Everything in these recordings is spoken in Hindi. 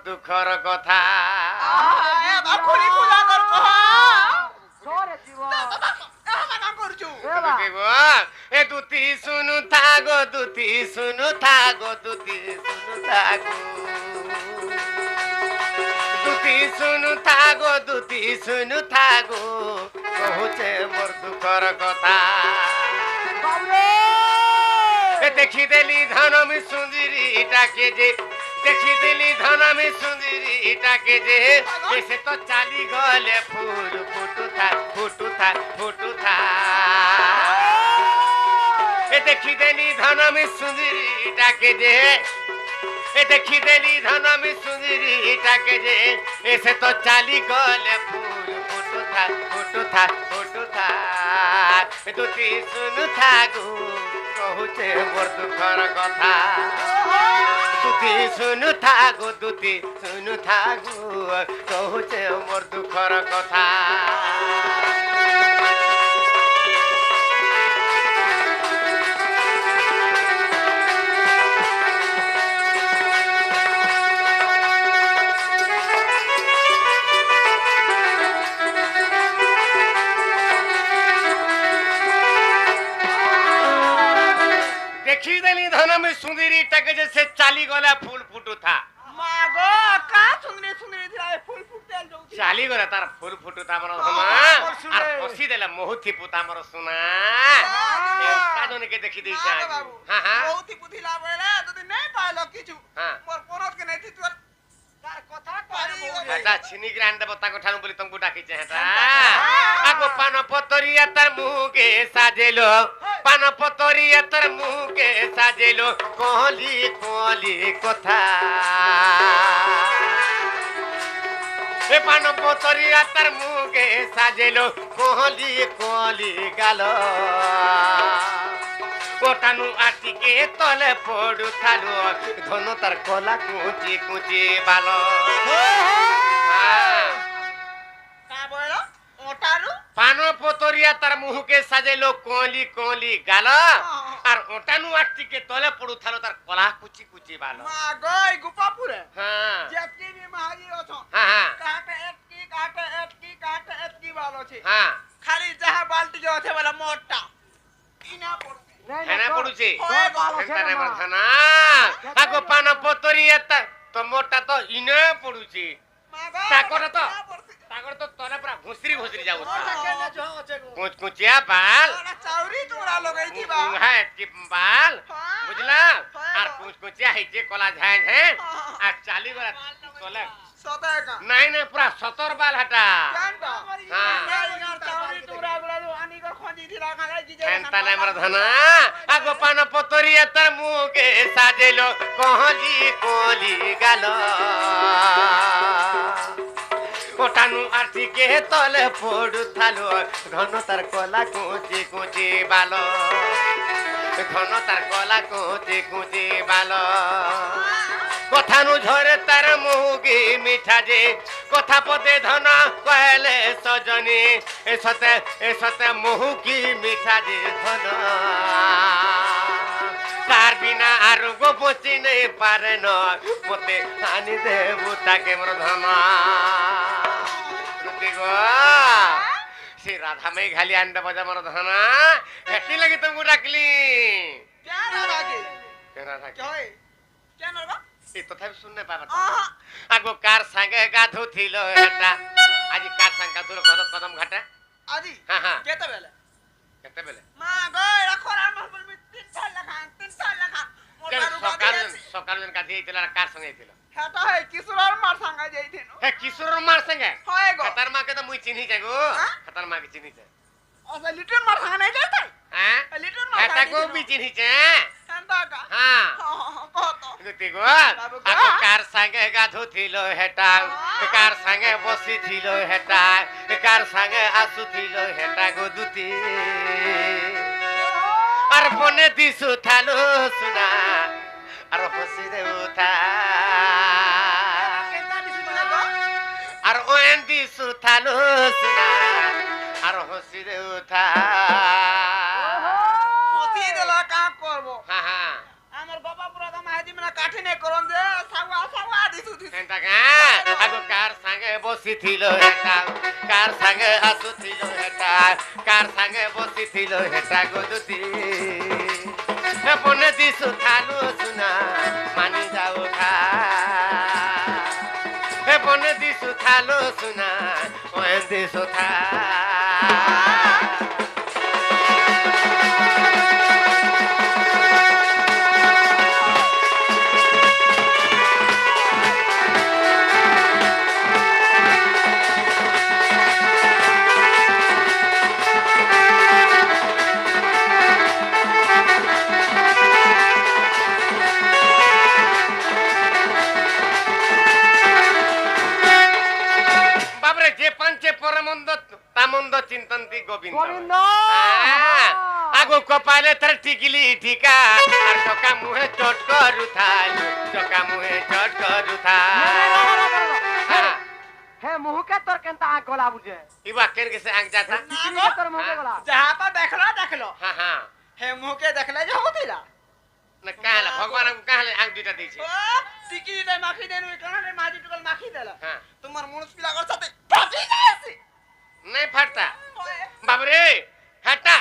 দুঃখর কথা এ দুতি শুনু থাগো দুতি শুনু থাগো দুতি শুনু থাগো দুতি শুনু থাগো দুতি শুনু থাগো কহুছে মোর দুঃখর কথা দেখি দেলি ধনমি সুন্দরীটাকে যে দেখি দেলি ধনমি সুন্দরীটাকে যে সে তো চালি গলে ফুল ফুটুথা ফুটুথা ফুটুথা এ দেখি দেলি ধনমি সুন্দরীটাকে যে এ দেখি দেলি ধনমি সুন্দরীটাকে যে সে তো চালি গলে ফুল ফুটুথা ফুটুথা ফুটুথা দুটি শুনু থাগু কহুছে মোর দুঃখর কথা দুটি শুনু থাগু দুটি শুনু থাগু কহুছে মোর দুঃখর কথা देखी देली धनमी सुंदरीटाके जे से चाली गला फूल फुटुथा मागो का सुंदरी सुंदरी दिला फूल फुटल जाउती चाली गला तार फूल फुटुथा हमर हमा आर हसी देला मोहती पुता हमर सुना ए काजोने के देखी देई जा हां हां मोहती पुथिला बेला तो नहीं पालो किछु हां मोर परत के नहीं तोर तार कथा पारी हटा छिनी ग्रांड देव ताको ठानु बोली तुमको डाकी छे हटा आगो पान पतरिया तार मुके साजेलो पान पतरिया तार मुके साजेलो कोहली कोहली कथा ए पान पतरिया तार मुके साजेलो कोहली कोहली गालो ओटानु आटिके तले पडु थालो धनु तार कोला कुची कुची बालो का बोलो ओटारु पानो पोतरिया तार मुहुके साजेलो कोली कोली गालो आर ओटानु आटिके तले पडु थालो तार कोला कुची कुची बालो मागो गुपापुरे हां जेपकी भी महाजी अछो हां हां काटे एतकी बालो छे हां खाली जहा बाल्टी जो छे वाला मोटा इना पड़ू हेना पडुचे हेनता नै बरथना आगो पानो पोतरिया त तो मोटा तो इने पडुचे ताकर तो तोरा पूरा घुसरी घुसरी जाऊ कुछ कुचिया बाल चाउरी चूड़ा लगाई थी बा है कि बाल बुझला और कुछ कुचिया है जे कोला झाय है आ 40 वाला तोले सदा का नहीं नहीं पूरा 70 बाल हटा हां चाउरी चूड़ा गुला जो आनी कर खोजी थी लगा की जे हेनता नै मरधना आगो पान पतरिया तर मुके साजेलो कोहली कोली गालो ओटानु आटिके तले पडु थालो घन तार कोला कुची कुची बालो घन तार कोला कुची कुची बालो कथानु झरे तार मुगी मिठा जे कथा पदे धन कहले सजनी ए सते मुहुकी मिठा जे धन तार बिना आरु गो बची नहीं पारे न मते आनी देबु ताके मोर धना रुतिगो से राधा में खाली अंडा बजा मोर धना हेटी लगी तुमको डाकली क्या राधा की क्या राधा क्या है क्या नरबा ए तथापि सुन्ने पाबा आगो कार संगे गाधु थिलो हेटा आज कार संग गाधु कदम घाटा आदि हां हां केते बेले मां गय रखोरा महबल में 3 साल लखा सकाल जन का दे तिला कार संगे थिलो हेटा है किशोर मार संगे जाई थिनो हे किशोर मार संगे होय गो खतर मां के तो मुई चिन्ही जागो खतर मां के चिन्ही छे ओसे लिटन मार संगे नहीं जाता हां लिटन मार हेटा को भी चिन्ही छे हंदा का हां कहतो रुतिगो आगो कार संगे गाधु थिलो हेटा कार संगे बसी थिलो हेटा कार संगे आसु थिलो हेटा गो दुती আর বনে দিছু থালো সুনা আর হসি রে উঠা আর ওয়েন দিছু থালো সুনা আর হসি রে উঠা হসি দেলা কা করব হ্যাঁ হ্যাঁ আমার বাবা পুরা তো মাহাজি মানে কাঠি নে করন যে সাওয়া দিছু কেনটা কা আগো কার সঙ্গে বসিছিল হেটা কার সঙ্গে হাসুছিল হেটা কার সঙ্গে বসিছিল হেটা গদুতি বনে দিছু থালু সুনা মানি যাও খা বনে দিছু থালু সুনা ওই দিছু থা চিন্তন্তি গোবিন্দ আগো কপালে তার টিকিলি ঠিকা আর চকা মুহে চট করুথাই চকা মুহে চট করুথাই হে মুহকে তোর কেনতা আঁক গলা বুঝে ইবা কেন কেসে আঁক যাতা তোর মুহকে গলা যাহা পা দেখলো হ্যাঁ হ্যাঁ হে মুহকে দেখলে যে হতিলা না কাহলা ভগবান কাহলে আঁক দুইটা দিয়েছে ও টিকিটা মাখি দেন ওই কারণে মাঝি টুকল মাখি দিলা হ্যাঁ তোমার মনুষ পিলাগর সাথে ফাটি যাচ্ছে নাই ফাটতা বাবরে হাটা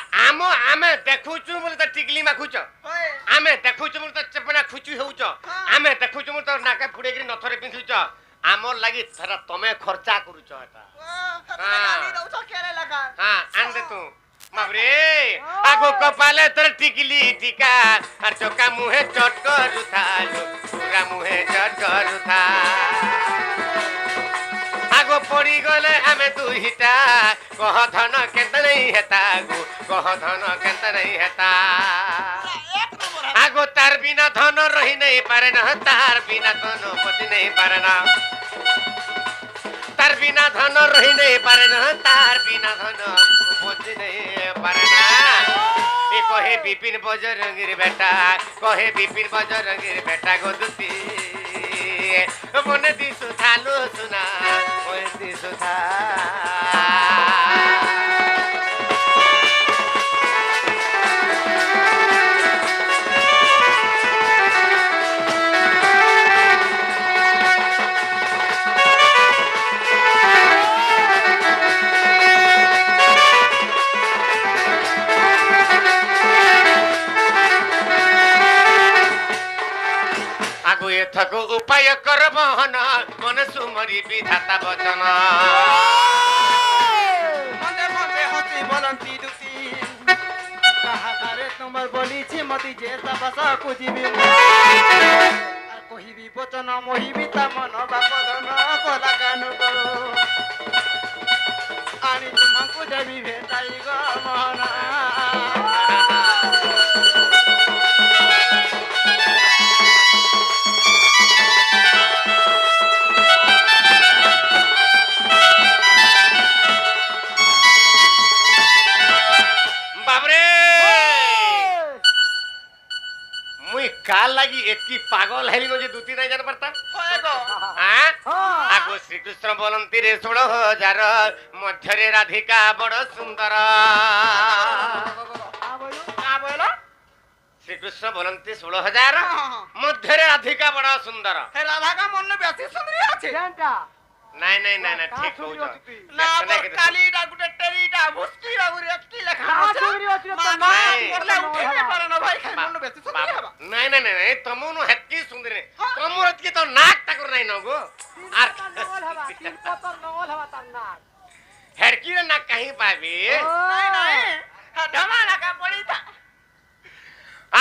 আমি দেখুছু বলে তো টিকলি মাখুছ আমি দেখুছু বলে তো চেপনা খুচু হউছ আমি দেখুছু বলে তো নাকে ফুড়েগিরি নথরে পিন্ধুছ আমর লাগি সারা তুমি খরচা করুছ এটা হ্যাঁ আনদে তু বাবরে আগো কপালে তোর টিকলি টিকা আর চোকা মুহে চট করুথালু পুরা মুহে চট করুথা আগো পড়ি গলে আমি দুইটা কহ ধন কেন্ত নাই হেতা গো কহ ধন কেন্ত নাই হেতা আগো তার বিনা ধন রহি নাই পারে না তার বিনা ধন পতি নাই পারে না তার বিনা ধন রহি নাই পারে না তার বিনা ধন পতি নাই পারে না এ কহে বিপিন বজরঙ্গীর বেটা কহে বিপিন বজরঙ্গীর বেটা গো দুতি মনে দিছু থালু সুনা ওই দিছু থা আগু এথকু উপায় করব হন মনে সুমরি বিধাতা বচন মনে মনে হতি বলন্তি দুতি কাহারে তোমার বলিছি মতি যে তাবাসা কুজিবি আর কহিবি বচন মহিবি তা মন বাপদন কলা গানু গো আনি তোমাকে দেবি ভেটাই গো মনা কাল লাগি এতকি পাগল হেলি যে দুতি নাই জান পারতা আগো শ্রীকৃষ্ণ বলন্তি রে 16,000 মধ্যরে রাধিকা বড় সুন্দর শ্রীকৃষ্ণ বলন্তি 16,000 মধ্যরে রাধিকা বড় সুন্দর হে রাধাকা মনে বেশি সুন্দরী আছে কেনটা নাই নাই নাই না ঠিক কইছ না কালিটা গুটে টেরিটা মুস্কিরা গুরি একটি লেখা আছে মা করলে উঠিতে পারে না ভাই খাই মনে বেশি সুন্দরী হবা নাই নাই নাই তমুনো হেতকি সুন্দরী তমুর হেতকি তো নাক টাকর নাই নগো আর নগল হবা তিন পতর নগল হবা তার নাক হেরকি নাক কাহি পাবি নাই নাই ঢমা লাগা পড়িতা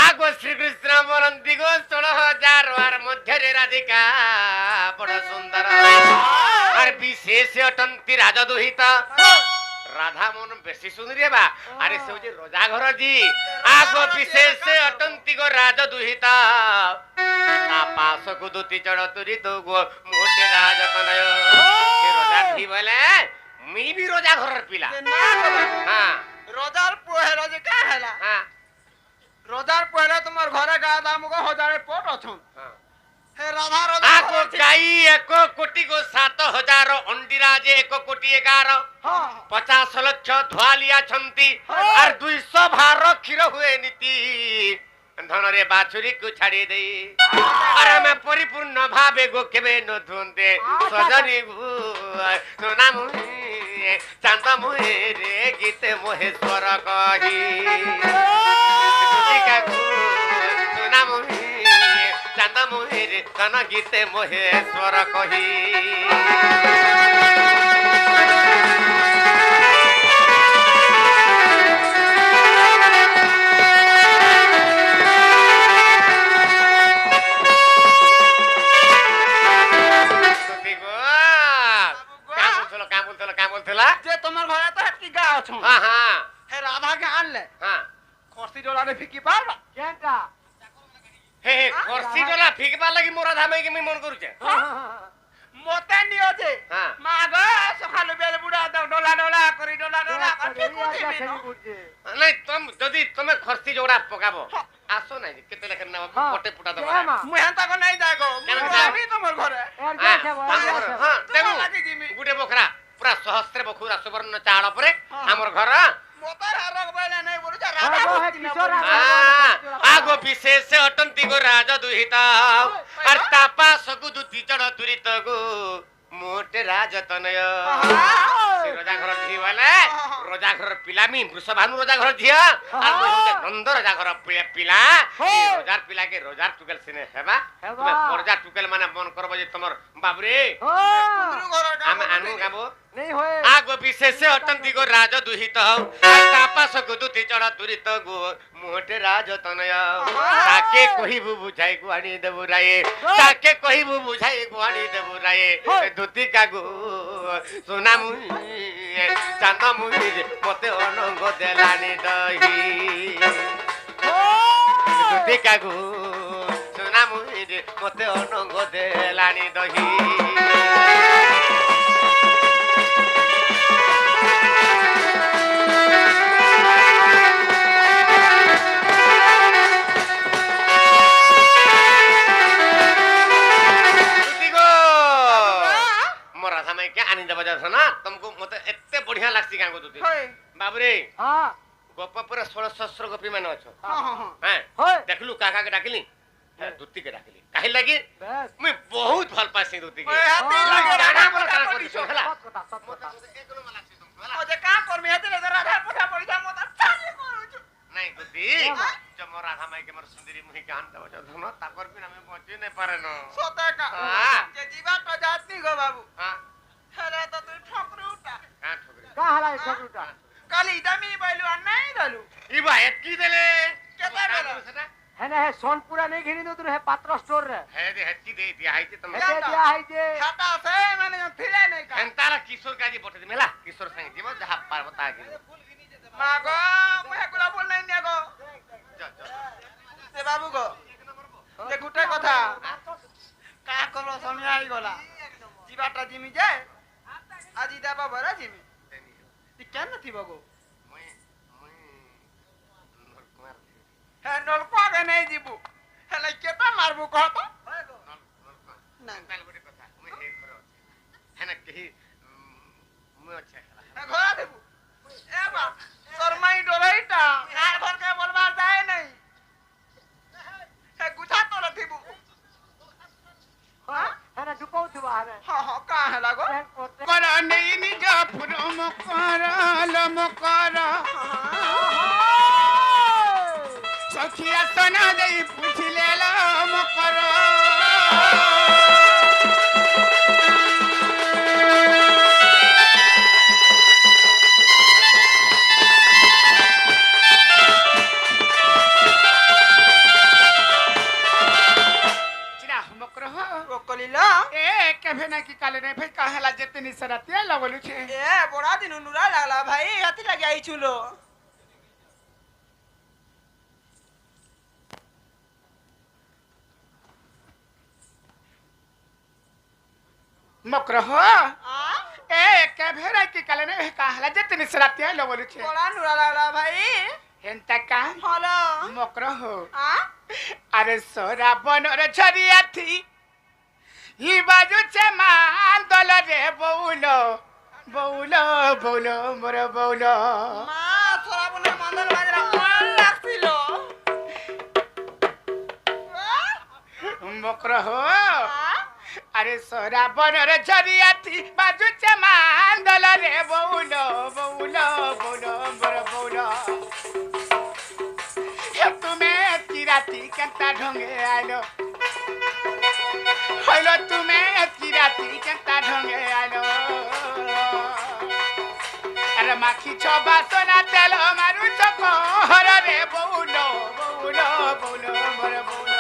আগো শ্রীকৃষ্ণ বলন্তি গো 16,000 আর মধ্যরে রাধিকা বড় সুন্দর আর বিশেষ অটন্তি রাজা দুহিতা রাধা মন বেশি সুন্দরী বা আরে সে যে রজা ঘর জি আগো বিশেষ অটন্তি গো রাজা দুহিতা তা পাশকু দুতি চড় তুরি তো গো মোটে রাজা তনয় সে রজা থি বলে মি বি রজা ঘরের পিলা হ্যাঁ রোজার পোহে রোজে কা হেলা হ্যাঁ রোজার পহলে তোমার ঘরে গা দাম গো হজারে পট অছন হে রাধা রোজা আগো গাই 1 কোটি গো 7,000 অন্ডিরাজে 1 কোটি 11 50 লক্ষ ধোয়ালিয়া ছন্তি আর 200 ভার ক্ষীর হুয়ে নীতি ধনরে বাছুরি কু ছাড়ি দেই আর আমি পরিপূর্ণ ভাবে গো কেবে নধুন্দে সজনী গু সোনা মুহি চাঁদ মুহি রে গীতে মহেশ্বর কহি দুতিকা গু সোনা মুহি চাঁদ মুহি রে তন গীতে মহেশ্বর কহি যে তোমার ঘরে তো হেটকি গা আছো হ্যাঁ হ্যাঁ হে রাধাকে আনলে হ্যাঁ খসি ডলারে ফিকি পারবা কেনটা হে হে করছি ডলা ফিকবার লাগি মোরা ধামাই কি মন করছে মতে নিও যে হ্যাঁ মা গো সকালে বেলে বুড়া ডলা ডলা করি ডলা ডলা করি নাই যদি তুমি খরচি যোড়া পকাবো আসো নাই কেতে লেখেন না পটে পুটা দেবো মুই হেন্তা কো নাই যাগো আমি তোমার ঘরে হ্যাঁ দেখো লাগি জিমি গুটে বখরা পুরা সহস্রে বখুরা সুবর্ণ চাল পরে আমার ঘর মতে রগ বইলে নাই বলু যা রাধা আগো বিশেষ অটন্তি গো রাজ দুহিত আর তাপা সগু দুতি চড় তুরিত গো মোটে রাজতনয় সে রজা ঘর ঝি বলে রজা ঘর পিলামি বৃষভানু রজা ঘর ঝিয়া আর মই হতে নন্দ রজা ঘর পিলা রজার পিলাকে রজার টুকেল সিনে হেবা তুমি পরজা টুকেল মানে মন করব যে তোমার বাবরে আমি আনু গাবো नहीं होए আগো বিশেষ অটন্তি গো রাজ দুহিত তাপা সগু দুতি চড় তুরিত গো মোটে রাজতনয় তাকে কহিবু বুঝাই গুয়ানি দেবু রায়ে তাকে কহিবু বুঝাই গুয়ানি দেবু রায়ে দুতি কাগু সোনা মুহি চাঁদ মুহি মতে অনঙ্গ দেলানি দহি দুতি কাগু সোনা মুহি মতে অনঙ্গ দেলানি দহি तुमको मत एते बढ़िया लागसी गांगो दुती बाबरे हां गप पर 1600 गपी माने अछो हां हां हैं होए देखलु काका के डाकली दुती के डाकली काहे लागी बस मैं बहुत भल पासी दुती के हाथी लगे जाना बोल काना कर दिसो हला सब कोता एकलो मला छी तुम हला ओ जे का करमी हेते ले राधा पठा पड़ी जा मत अच्छा नहीं करू नहीं दुती जब मोर राधा माई के मोर सुंदरी मुही गान दव धन ताकर बिना मैं बचे नहीं पारे न सोते का जे जीवा तो जाती गो बाबू हां हेले तो तू ठोकरू उठा का ठोकरे का हला ठोकरूटा काली दमी बैलु नहीं दलु ई बा एतकी देले केता देले है ना है सोनपुरा नहीं घिनी दो है पात्र स्टोर रे है दे हट्टी दे दिया है तुम है दिया है जे खाता से मैंने फिरे नहीं का हंतारा किशोर काजी बोटे दे मेला किशोर संग जीव जहां पार बता के मागो मुहे गुला बोल नहीं नेगो से बाबू गो जे गुटे कथा का कलो समय आई गला जीवाटा जिमी जे আজি দেবা বড় জিমি তি কেন থিব গো হ্যাঁ নলকুয়া নেই জিবু হেলে কেটা মারবু কত না কাল বড় কথা মই হে ঘর হেনা কেহি মই আছে ঘর দেবু এ বা শর্মাই ডরাইটা আর ঘর কে বলবা যায় নাই হে গুছা তো থিবু हां है ना दुपौ थवा है हां हां का है लागो कोते करा नहीं निजा पुरम करा लम करा सखिया सना दई पूछ ले लम करा কলিলা এ কেভে না কি কালে রে ভাই কাহেলা যেতে নিসরাতে লাগলু ছে এ বড়া দিন নুরা লাগলা ভাই হাতি লাগি আইছুল মকরহ এ কেভে না কি কালে রে কাহেলা যেতে নিসরাতে লাগলু ছে বড়া নুরা লাগলা ভাই হেনতা কা হলো মকরহ আরে সোরা বনর ছড়িয়া থি ই বাজু চে মান দল রে বউলো বউলো বউলো মোর বউলো মা তোরা বলে মান্দল বাজরা মান লাগছিল मकर हो अरे सोरा बनर झरिया थी बाजू चमांदल रे बौलो बौलो बौलो बर बौलो तुम्हें किराती केंता ढंगे आलो हलो तुम्हें किराती केंता ढंगे आलो अरे माखी छबा सोना तेल मारू चको हर रे बौलो बौलो बौलो बर बौलो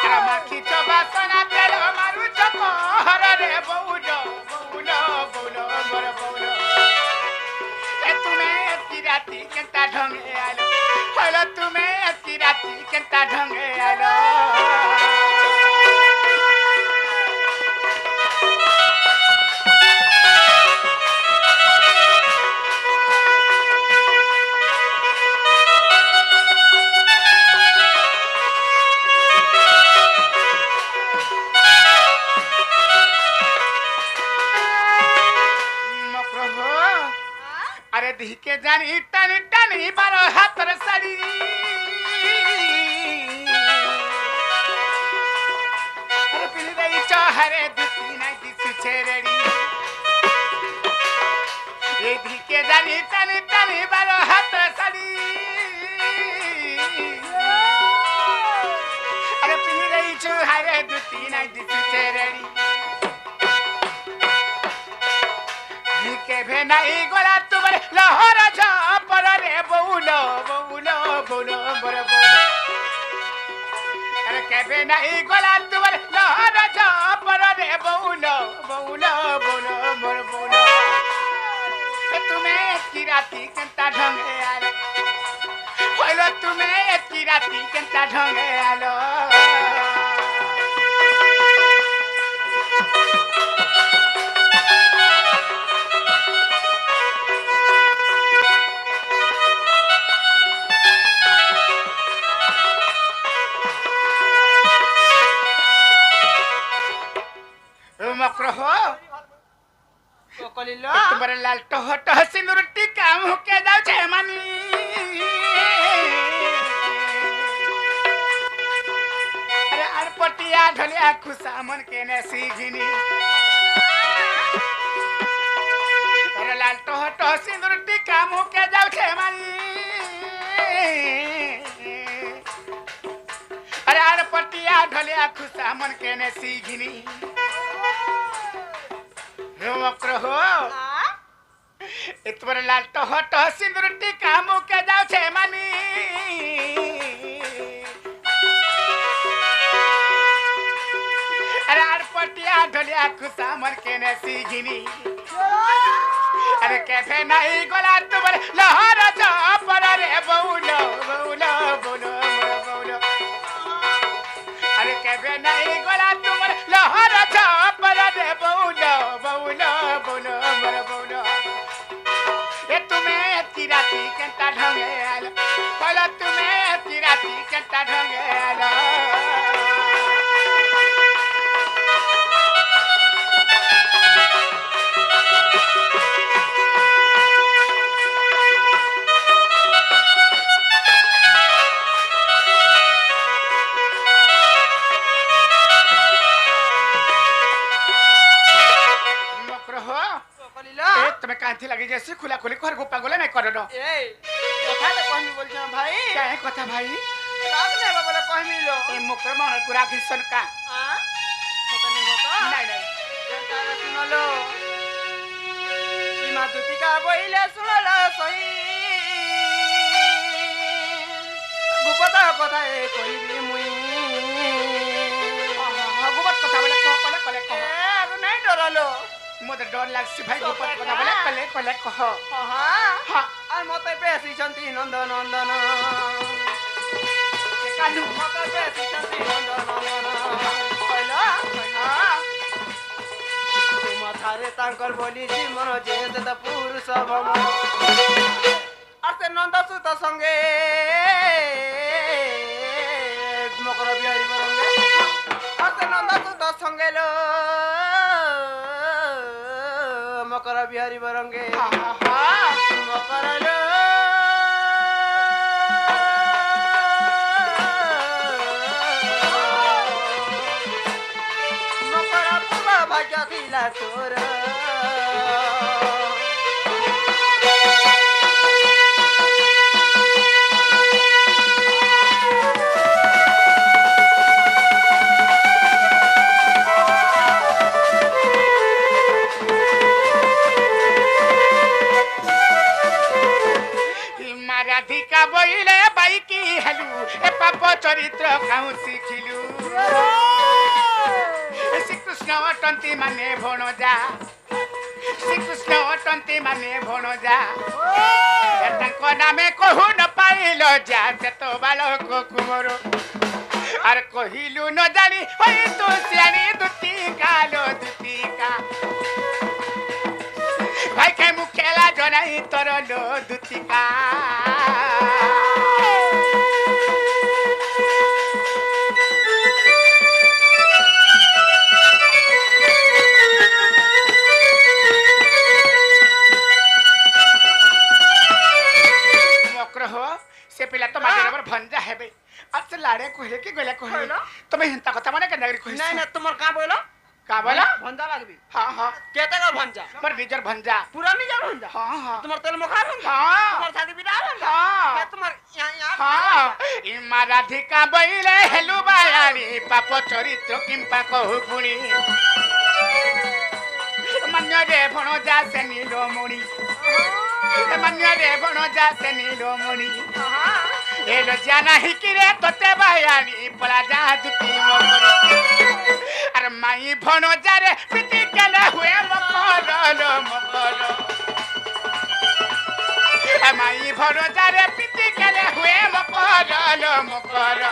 अरे माखी छबा सोना तेल मारू चको हर रे बौलो बौलो बौलो बर बौलो ए तुम्हें किराती केंता ढंगे आलो हलो तुम्हें किराती केंता ढंगे आलो अरे धिके जानी टनी टनी बारो हाथर साड़ी अरे पिली रही चौहरे दुती ना दिसु छेरड़ी ये धिके जानी टनी टनी बारो हाथर साड़ी अरे पिली रही चौहरे दुती ना दिसु छेरड़ी के भेनाई गोला तुमरे लहर झापर रे बौलो बौलो बौलो बर बौलो अरे के भेनाई गोला तुमरे लहर झापर रे बौलो बौलो बौलो बर बौलो तुम्हें किराती केंता ढंगे आलो होलो तुम्हें किराती केंता ढंगे आलो मकर हो कलिलो तुम्हारे लाल टह टह सिंदूर टीका मुँह के जाओ छे मानी अरे अरपटिया ढलिया खुशा मन के ने सीघिनी अरे लाल टह टह सिंदूर टीका मुँह के जाओ छे मानी अरे अरपटिया ढलिया खुशा मन के ने सीघिनी मकर हो इतवर लाल टह टह सिंदूर टीका मुँह के जाओ छे मानी अरे अरपटिया ढलिया खुशा मन के ने सीघिनी अरे कैफे नहीं गोला तुमरे लहर झापर रे बौलो बौलो बौलो बौलो अरे कैफे नहीं गोला तुमरे लहर झापर रे बौलो बौलो बौलो बर बौलो ए तुम्हें किराती केंता ढंगे आलो बोलो तुम्हें किराती केंता ढंगे आलो तुम्हें कांथी लगी जैसी खुला खुली घर गोपा गोले नहीं करो दो ए कथा तो कहमी बोल छ भाई क्या है कथा भाई राग ने बोले कहमी लो ए मुकर मन पूरा किसन का हां पता नहीं होता नहीं नहीं संतान सुन लो सीमा दुतिका बोइले सुन लो सही गुपता कथा ए कहबी मुई गुपत कथा बोले कले ए नहीं डरलो मोते डर लागसी भाई गुपत कथा बोले कले कह हां हां আর মতে বেশি শান্তি নন্দন নন্দন कानू মতে বেশি শান্তি নন্দন নন্দন কইলো মাথারে তাঙ্কর বলি জীবন যে দাদা পুরুষ ভম আর সে নন্দ সুত সঙ্গে মকর বিহারী বরঙ্গে আর সে নন্দ সুত সঙ্গে লো মকর বিহারী বরঙ্গে মকর লো ଭାଗ୍ୟ ଥିଲା ତୋର ରାଧିକା ବଇଲେ ବାଇକି ହେଲୁ ଏ ପାପ ଚରିତ୍ର ଖାଉ ଶିଖିଲୁ ଶ୍ରୀକୃଷ୍ଣ ଅଟନ୍ତି ମାନେ ଭଣଜା ଶ୍ରୀକୃଷ୍ଣ ଅଟନ୍ତି ମାନେ ଭଣଜା ତାଙ୍କ ନାମେ କହୁ ନ ପାଇଲ ଯା ସେତ ବାଳକ କୁମର ଆରେ କହିଲୁ ନ ଜାଣି ହୋଇ ତୁ ସିଆଣି ଦୁତିକା लो ଦୁତିକା ଭାଇ ଖାଇ ମୁଁ ଖେଳା ଜଣାଇ ତୋର लो ଦୁତିକା से पिला तो माजे नंबर भंजा है बे आज से लाड़े कहले कि गले कहले तुम्हें हिंता कथा माने के नगरी कहि नहीं ना तुमर का बोलो भंजा लागबी हां हां केते का भंजा पर निजर भंजा पूरा निजर भंजा हां हां तुमर तेल मुखा भंजा हां तुमर शादी बिदा भंजा हां मैं तुमर यहां हां इ राधिका बइले हेलु बायानी पाप चरित्र किंपा कहु गुणी मान्य रे भणजा से नीलो मुनी मान्य रे भणजा से नीलो मुनी ए लज्जा नाही कि रे तोते बायानी पला जा दुती मोरी अरे माई भणजा रे पिति केले हुए मकर माई भणजा रे पिति केले हुए मकर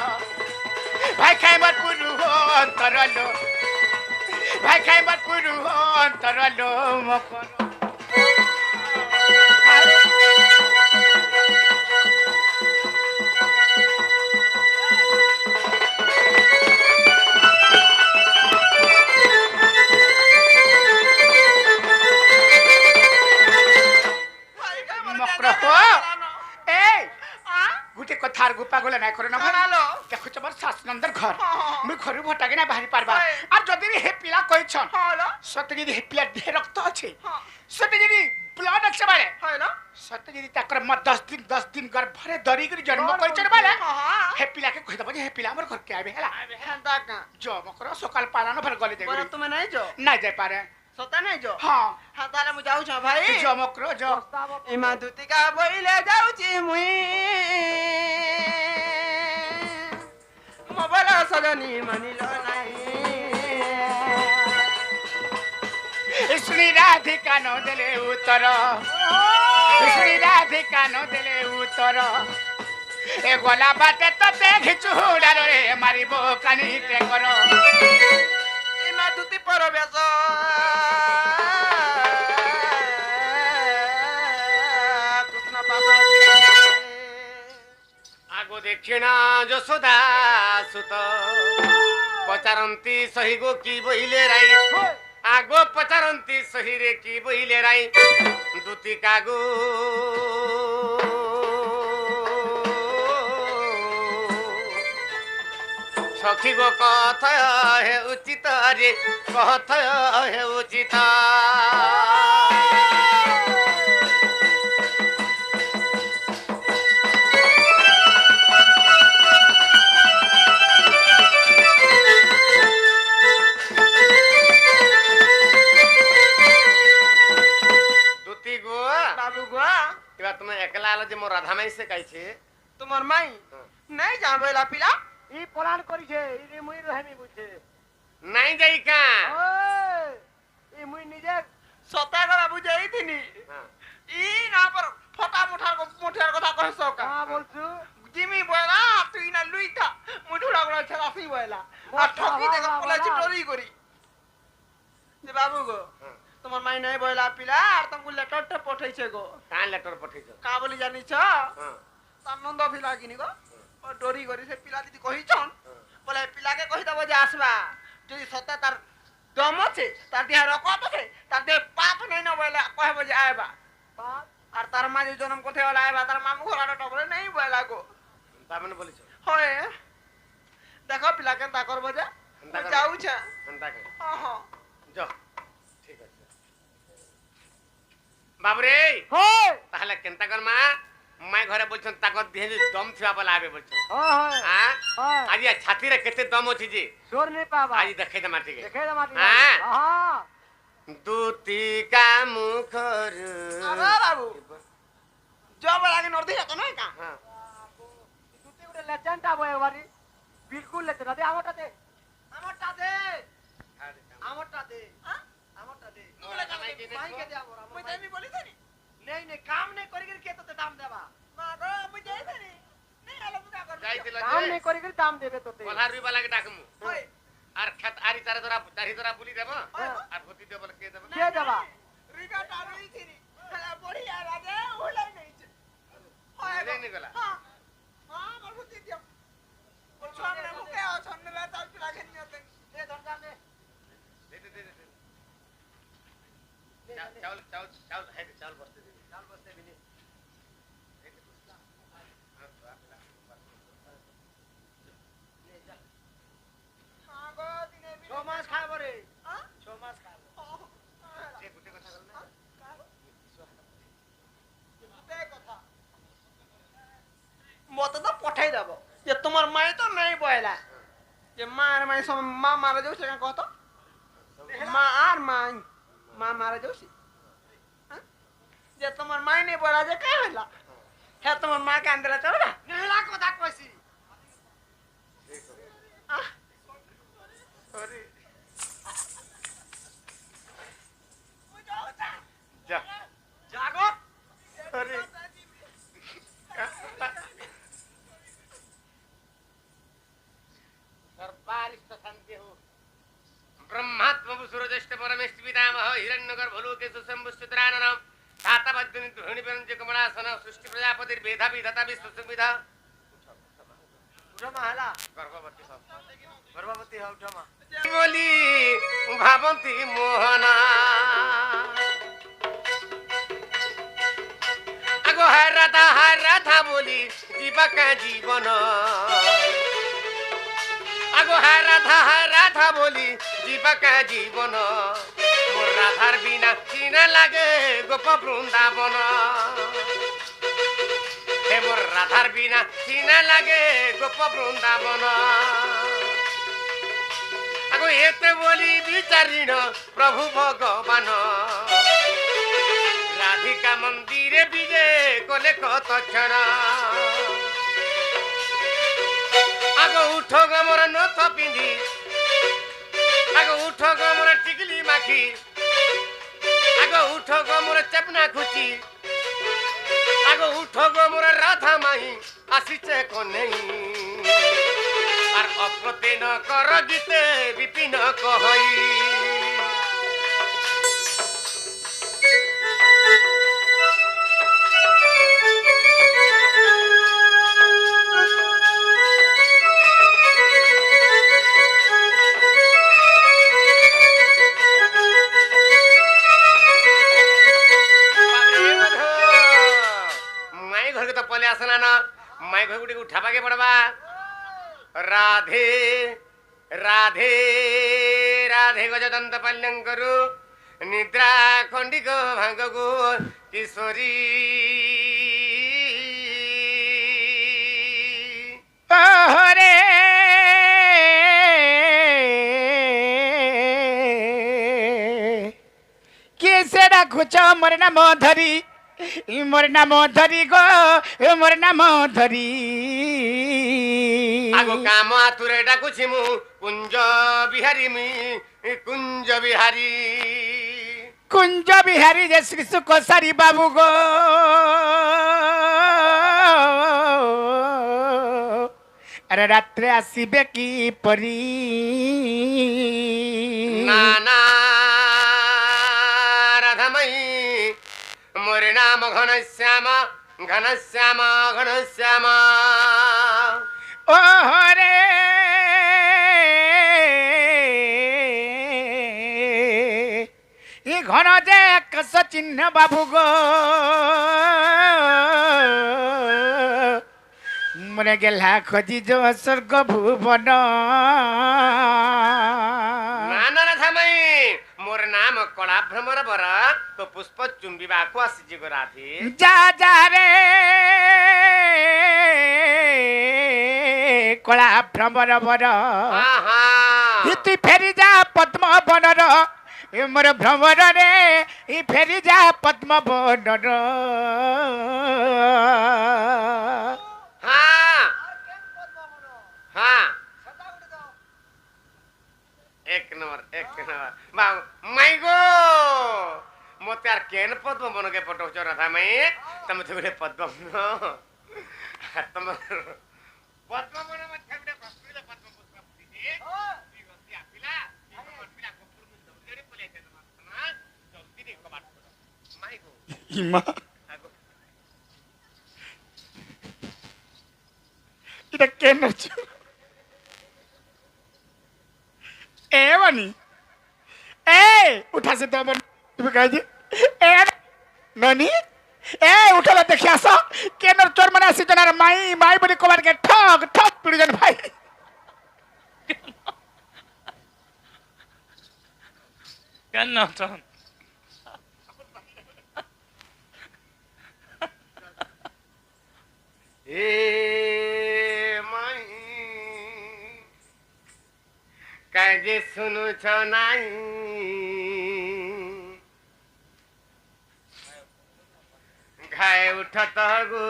भाई खाइ मत पुरु हो तरलो भाई खाइ मत पुरु हो तरलो मकर गुटे कथार गुपा गोला नाही करू ना देखो तमर शासनंदर घर मु घरु भटाके ना बाहरी पारबा आ जदी हे पिला कहि छन सत्य जदी हे पिला देह रक्त अछि सत्य जदी ब्लड अछि बाले सत्य जदी तकर म 10 दिन गर्भ भरे दरी करी जन्म करि छन बाले हे पिला के कहि दबो जे हे पिला हमर घर के आबे हला हेंदा का जो मकर सकाल पालान भर गले दे पर तुम नहीं जो ना जाय पारे सता नहीं जो हां हां ताले मु जाऊ छ भाई जो मकर जो इमा दुतिका बइले जाऊ छी मुई मोबाइल सजनी मानिलो नहीं श्री राधिका न देले उत्तर श्री राधिका न देले उत्तर ए गोला बाटे तते घिचुडा रे मारिबो कानी ते करो इमा दुति पर बेस कृष्ण पापा आगो दक्षिणा यशोदा सुत पचारंती सही गो की बहिले राई आगो पचारंती सही रे की बहिले राई दुती कागो सखी गो कथा हे उचित रे कथा हे उचित तुम एकला आलो जे मोर राधा माई से कहै छे तुमर माई नहीं जाबेला पिला ई प्लान करी छे ई रे मुई रहमी बुझे नहीं जाई का ओए ई मुई निजे सता का बाबू जाई थिनी ई ना पर फटा मुठार कथा कहसो का हां बोलछु जिमी बोला तू इना लुइता मुठुरा गला छलासी बोला आ ठकी देख बोला चिटोरी करी जे बाबू गो तुम्हार माई नहीं बोला पिला और तुमको लेटर टे पठै छे गो का लेटर पठै छ का बोली जानी छ आनंद फिला किनी गो और डोरी करी से पिला दीदी कहि छन बोले पिला के कहि दबो जे आसबा जदी सत्य तार दम छे तार देह रकत छे तार देह पाप नहीं न बोला कहबो जे आएबा बात और तार मां जे जन्म कोथे वाला आएबा तार मामू घर आटा बोले नहीं बोला गो तामने बोली छ होए देखो पिला के ता करबो जे जाऊ छ हंता के हां हां যা ঠিক আছে বাবুরে হয় তাহলে কেনতা করমা মাই ঘরে বলছন তাকত দিয়ে দম থিবা বলা আবে বলছন হয় হ্যাঁ হয় আজ ছাতিরে কেতে দম আছে যে জোর নেই পাবা আজ দেখাই দমা ঠিক দেখে দে মাটি হ্যাঁ। হ্যাঁ দুটি কামুখর আরে বাবু জব লাগে নর্দি যেত না কা হ্যাঁ দুটি উঠে লেজেন্ডটা বয় বাড়ি বিলকুল লেজেন্ড দে আমারটা দে আমারটা দে আমারটা দে হ্যাঁ আমারটা দে তোলে কামাই কে মাইকে দে আমার মুই তাই বলি তানি নেই নেই কাম নেই করি করি কে তোতে দাম দেবা মা গো মুই যাই তানি নেই আলো বুঝা কর যাইছিল কাম যে নেই করি করি দাম দেবে তোতে কলহার রুই বালাকে ডাকমু ওই আর খেত আরি তারে ধরা দাড়ি ধরা বুলি দেব হ্যাঁ। আর হতি দেব বলে কে দেব কে দেবা রিগা টারুই ছিনি খেলা বড়ি আর আগে ওলাই নেই হয় বুঝাই নি গলা হ্যাঁ হ্যাঁ আমার বুদ্ধি দিও বল সামনে মুখে আর সামনে লা তাল পিলা খেনি আতে দে ধরটা দে দে দে দে দে চাউল চাউল চাউল হ্যাঁ চাউল বসতে দিবি চাল বসতে বিনি মা গো দিনে 6 মাস খাবো রে হ্যাঁ 6 মাস খাবো এ গুটে কথা বল না মত তো পঠাই দেব যে তোমার মাই তো নাই বয়লা যে মা আর মাই সব মা মারা যাচ্ছে কেন কত মা আর মাই মা মারা যাচ্ছে হ্যাঁ? যে তোমার মাই নেই বলা যে কে হইলা হ্যাঁ তোমার মা কে আনতে চলো না নেহলা কথা কইছি আহ, আরে যা জাগো আরে सर्वारिष्ट शांति हो ब्रह्मात्म सूर्यज्येष्ठ परमेश पितामह हिरण्यगर भलुके सुसंबुष्टराननम धातावद्यनि ध्वनि परंज कमलासन सृष्टि प्रजापति वेदा विधाता विश्व संविधा उठमा हला गर्भवती हो उठमा बोली भावंती मोहना आगो हर राधा बोली जीवक जीवन आगो हर राधा बोली जीवक जीवन मोर राधार बिना चिना लागे गोप बृंदावन हे मोर राधार बिना चिना लागे गोप बृंदावन आगो एते बोली विचारिण प्रभु भगवान राधिका मंदिरे विजे कले कत क्षण आगो उठ ग मोर नथ पिंधी आगो उठ ग मोर टिकली माखी आगो उठ ग मोर चपना खुची आगो उठ ग मोर राधा माही आसीचे कन्हई আর অপ্রতেন কর গীতে বিপিন কহই মাই ঘরকে তো পলে আসে না মাই ঘর গুটিকে উঠাবাকে পড়বা राधे राधे राधे गजदंत पल्यंकरु निद्रा खंडिक भांगगु किशोरी रे किसे राखुच मोर नाम धरी मोर नाम धरी गो मोर नाम धरी आगो काम आतुरे डाकुछि मु कुंज बिहारी मी कुंज बिहारी कुंज बिहारी जे श्री सुख सारी बाबू गो अरे रात्रे आसीबे की परी नाना राधामयी मोर नाम घनश्याम घनश्याम घनश्याम ओ रे ये घन जे कस चिन्ह बाबू गो मरे गेला खोजी जो स्वर्ग भुवन नाना राधामयी मोर नाम कला भ्रमर बर तो पुष्प चुंबिबा को आसी गो राधे जा जा रे कला भ्रमर बर आहा तु फेरी जा पद्म बनर ए मोर भ्रमर रे इ फेरी जा पद्म बनर हाँ हाँ एक नंबर बाबू माई गो मते यार केन पद्म बन के पटो चोरा था मैं तम तो बड़े पद्म तम पद्म बन मत खबरे पद्म पुष्प दीदी दिया पिला पिला को पुर में दौड़े पले थे ना जल्दी रे को बात माई गो इमा इटा केन छु ए बनी ए उठा से तो তুমি কই যে এ ননি এ উঠলা দেখি আসো কেন চোর মানে আসি জনার মাই মাই বলি কবার কে ঠক ঠক পিড়জন ভাই কেন তখন ए माई काजे सुनु छ नाई घाय उठत गो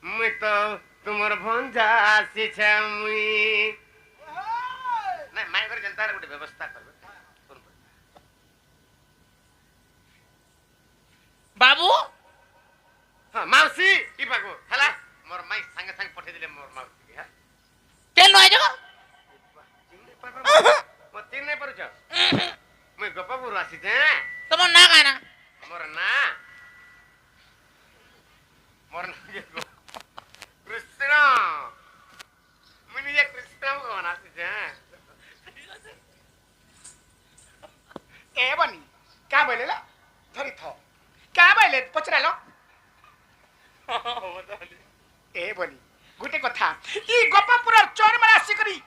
मुई तो तुमर भंजा आसी छ मुई नहीं माई घर जनता रे गोटे व्यवस्था करबे बाबू हाँ माउसी इबाको हला मोर माई संगे संग पठे दिले मोर माउसी हा কেন নয় জগো मो तीन नहीं परुछ मैं गोपापुर आसी थे তোমার না গানা मोर ना ये कृष्ण मुनि ये कृष्ण को आसी थे ए बनी का बोलेला धरी थो का बोले पचरालो ए बनी गुटे कथा ई गोपापुर चोर मारा आसी करी